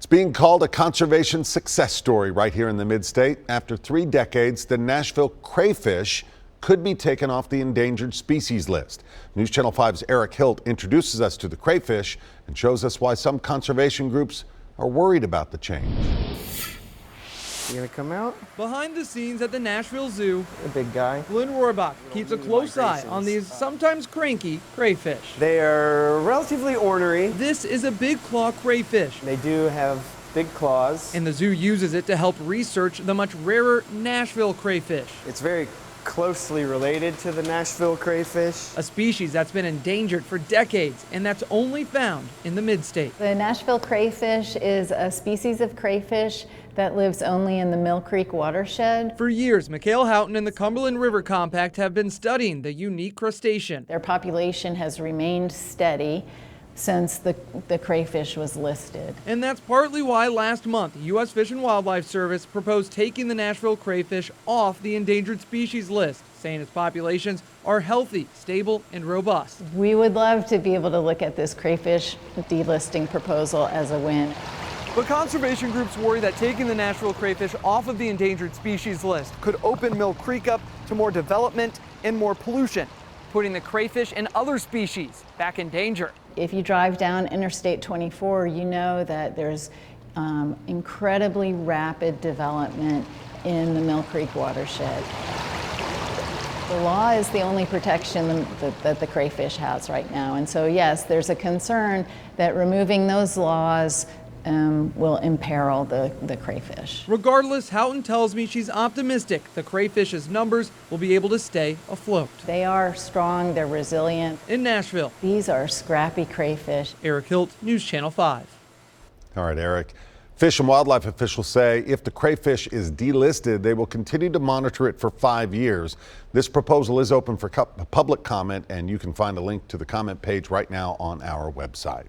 Being called a conservation success story right here in the mid-state. After 3 decades, the Nashville crayfish could be taken off the endangered species list. News Channel 5's Eric Hilt introduces us to the crayfish and shows us why some conservation groups are worried about the change. You gonna come out? Behind the scenes at the Nashville Zoo, A big guy. Lynn Rohrbach keeps a close eye on these sometimes cranky crayfish. They are relatively ornery. This is a big claw crayfish, They do have big claws. and the zoo uses it to help research the much rarer Nashville crayfish, It's very closely related to the Nashville crayfish. a species that's been endangered for decades and that's only found in the mid-state. The Nashville crayfish is a species of crayfish that lives only in the Mill Creek watershed. For years, Mikhail Houghton and the Cumberland River Compact have been studying the unique crustacean. Their population has remained steady since the crayfish was listed. And that's partly why last month, the U.S. Fish and Wildlife Service proposed taking the Nashville crayfish off the endangered species list, saying its populations are healthy, stable, and robust. We would love to be able to look at this crayfish delisting proposal as a win. But conservation groups worry that taking the Nashville crayfish off of the endangered species list could open Mill Creek up to more development and more pollution, putting the crayfish and other species back in danger. If you drive down Interstate 24, you know that there's incredibly rapid development in the Mill Creek watershed. The law is the only protection that the crayfish has right now. And so, yes, there's a concern that removing those laws will imperil the crayfish. Regardless, Houghton tells me she's optimistic the crayfish's numbers will be able to stay afloat. They are strong, they're resilient. In Nashville, These are scrappy crayfish. Eric Hilt, News Channel 5. All right, Eric. Fish and wildlife officials say if the crayfish is delisted, they will continue to monitor it for 5 years. This proposal is open for public comment, and you can find a link to the comment page right now on our website.